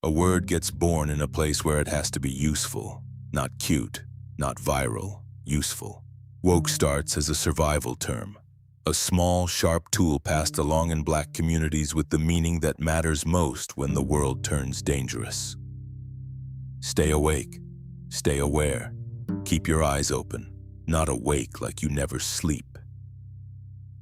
A word gets born in a place where it has to be useful, not cute, not viral, useful. Woke starts as a survival term, a small, sharp tool passed along in Black communities with the meaning that matters most when the world turns dangerous. Stay awake, stay aware, keep your eyes open, not awake like you never sleep.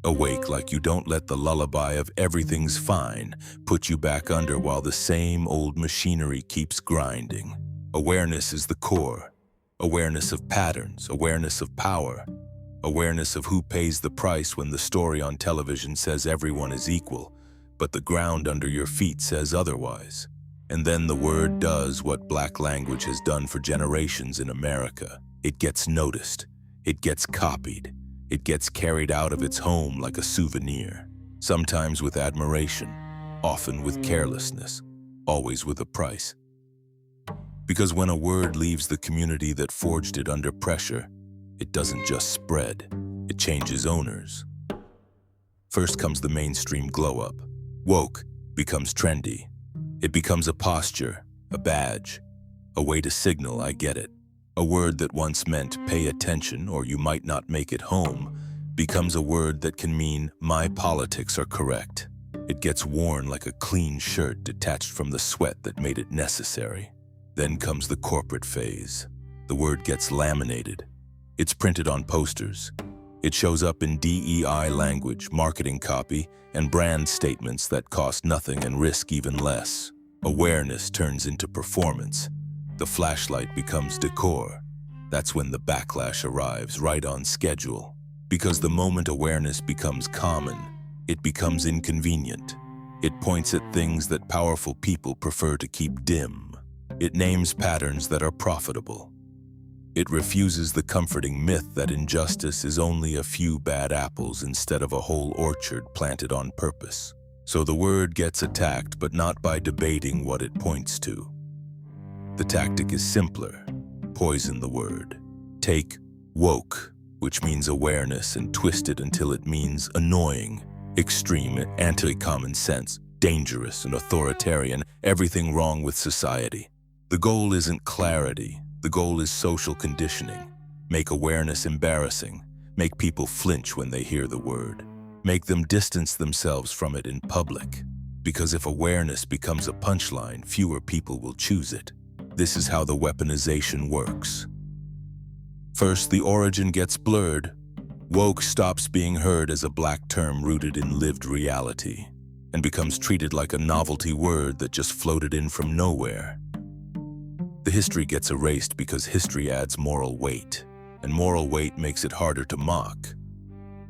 Awake like you don't let the lullaby of everything's fine put you back under while the same old machinery keeps grinding. Awareness is the core. Awareness of patterns, awareness of power, awareness of who pays the price when the story on television says everyone is equal, but the ground under your feet says otherwise. And then the word does what Black language has done for generations in America. It gets noticed. It gets copied. It gets carried out of its home like a souvenir, sometimes with admiration, often with carelessness, always with a price. Because when a word leaves the community that forged it under pressure, it doesn't just spread, it changes owners. First comes the mainstream glow-up. Woke becomes trendy. It becomes a posture, a badge, a way to signal I get it. A word that once meant pay attention or you might not make it home becomes a word that can mean my politics are correct. It gets worn like a clean shirt detached from the sweat that made it necessary. Then comes the corporate phase. The word gets laminated. It's printed on posters. It shows up in DEI language, marketing copy, and brand statements that cost nothing and risk even less. Awareness turns into performance. The flashlight becomes decor. That's when the backlash arrives, right on schedule. Because the moment awareness becomes common, it becomes inconvenient. It points at things that powerful people prefer to keep dim. It names patterns that are profitable. It refuses the comforting myth that injustice is only a few bad apples instead of a whole orchard planted on purpose. So the word gets attacked, but not by debating what it points to. The tactic is simpler. Poison the word. Take woke, which means awareness, and twist it until it means annoying, extreme, anti-common sense, dangerous and authoritarian, everything wrong with society. The goal isn't clarity. The goal is social conditioning. Make awareness embarrassing. Make people flinch when they hear the word. Make them distance themselves from it in public. Because if awareness becomes a punchline, fewer people will choose it. This is how the weaponization works. First, the origin gets blurred. Woke stops being heard as a Black term rooted in lived reality and becomes treated like a novelty word that just floated in from nowhere. The history gets erased because history adds moral weight, and moral weight makes it harder to mock.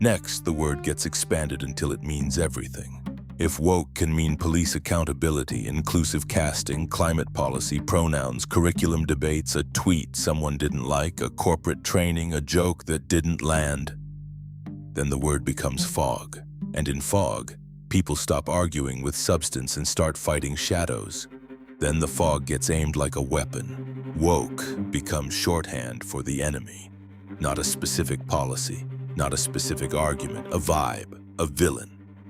Next, the word gets expanded until it means everything. If woke can mean police accountability, inclusive casting, climate policy, pronouns, curriculum debates, a tweet someone didn't like, a corporate training, a joke that didn't land, then the word becomes fog. And in fog, people stop arguing with substance and start fighting shadows. Then the fog gets aimed like a weapon. Woke becomes shorthand for the enemy. Not a specific policy, not a specific argument, a vibe, a villain.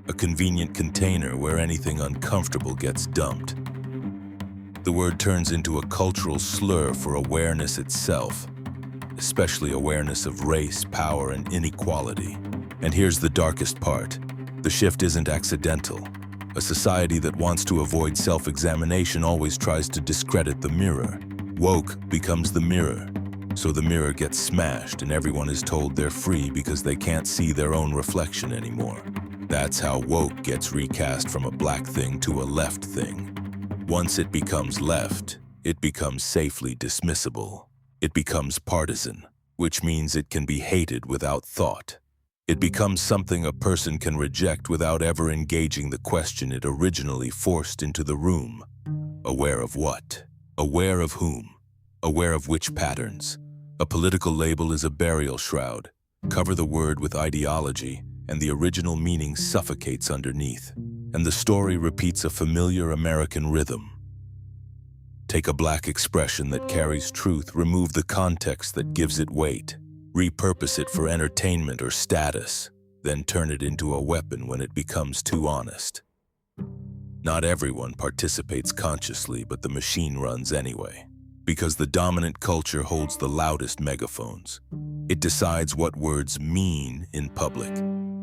A convenient container where anything uncomfortable gets dumped. The word turns into a cultural slur for awareness itself, especially awareness of race, power, and inequality. And here's the darkest part. The shift isn't accidental. A society that wants to avoid self-examination always tries to discredit the mirror. Woke becomes the mirror. So the mirror gets smashed and everyone is told they're free because they can't see their own reflection anymore. That's how woke gets recast from a Black thing to a left thing. Once it becomes left, it becomes safely dismissible. It becomes partisan, which means it can be hated without thought. It becomes something a person can reject without ever engaging the question it originally forced into the room. Aware of what? Aware of whom? Aware of which patterns? A political label is a burial shroud. Cover the word with ideology, and the original meaning suffocates underneath, and the story repeats a familiar American rhythm. Take a Black expression that carries truth, remove the context that gives it weight, repurpose it for entertainment or status, then turn it into a weapon when it becomes too honest. Not everyone participates consciously, but the machine runs anyway. Because the dominant culture holds the loudest megaphones. It decides what words mean in public.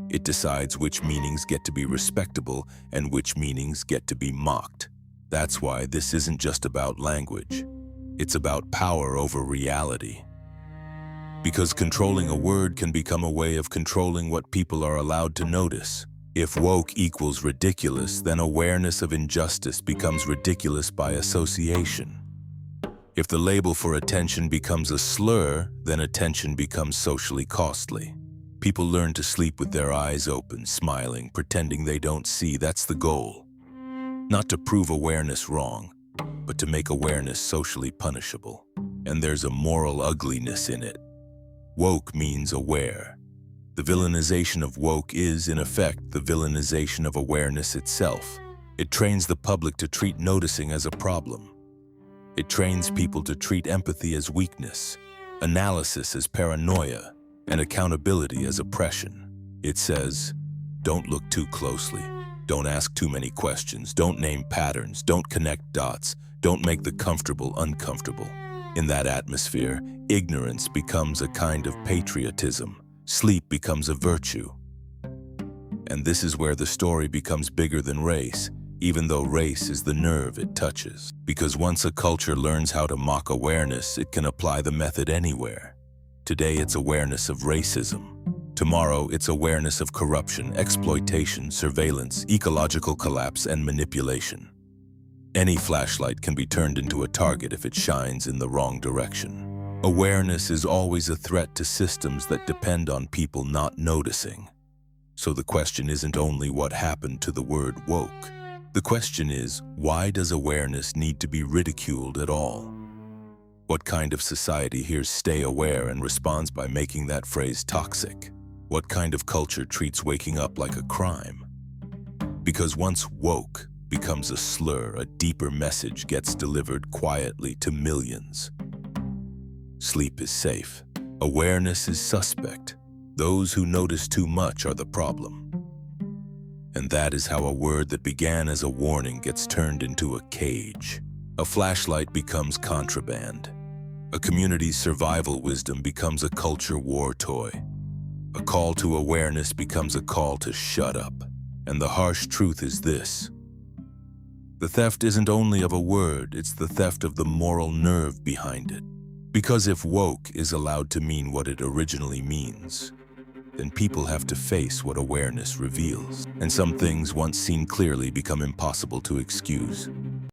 It decides which meanings get to be respectable and which meanings get to be mocked. That's why this isn't just about language. It's about power over reality. Because controlling a word can become a way of controlling what people are allowed to notice. If woke equals ridiculous, then awareness of injustice becomes ridiculous by association. If the label for attention becomes a slur, then attention becomes socially costly. People learn to sleep with their eyes open, smiling, pretending they don't see. That's the goal. Not to prove awareness wrong, but to make awareness socially punishable. And there's a moral ugliness in it. Woke means aware. The villainization of woke is, in effect, the villainization of awareness itself. It trains the public to treat noticing as a problem. It trains people to treat empathy as weakness, analysis as paranoia, and accountability as oppression. It says, don't look too closely, don't ask too many questions, don't name patterns, don't connect dots, don't make the comfortable uncomfortable. In that atmosphere, ignorance becomes a kind of patriotism. Sleep becomes a virtue. And this is where the story becomes bigger than race, even though race is the nerve it touches. Because once a culture learns how to mock awareness, it can apply the method anywhere. Today it's awareness of racism. Tomorrow it's awareness of corruption, exploitation, surveillance, ecological collapse, and manipulation. Any flashlight can be turned into a target if it shines in the wrong direction. Awareness is always a threat to systems that depend on people not noticing. So the question isn't only what happened to the word woke. The question is, why does awareness need to be ridiculed at all? What kind of society hears "stay aware" and responds by making that phrase toxic? What kind of culture treats waking up like a crime? Because once woke becomes a slur, a deeper message gets delivered quietly to millions. Sleep is safe. Awareness is suspect. Those who notice too much are the problem. And that is how a word that began as a warning gets turned into a cage. A flashlight becomes contraband. A community's survival wisdom becomes a culture war toy. A call to awareness becomes a call to shut up. And the harsh truth is this: the theft isn't only of a word, it's the theft of the moral nerve behind it. Because if woke is allowed to mean what it originally means, then people have to face what awareness reveals. And some things once seen clearly become impossible to excuse.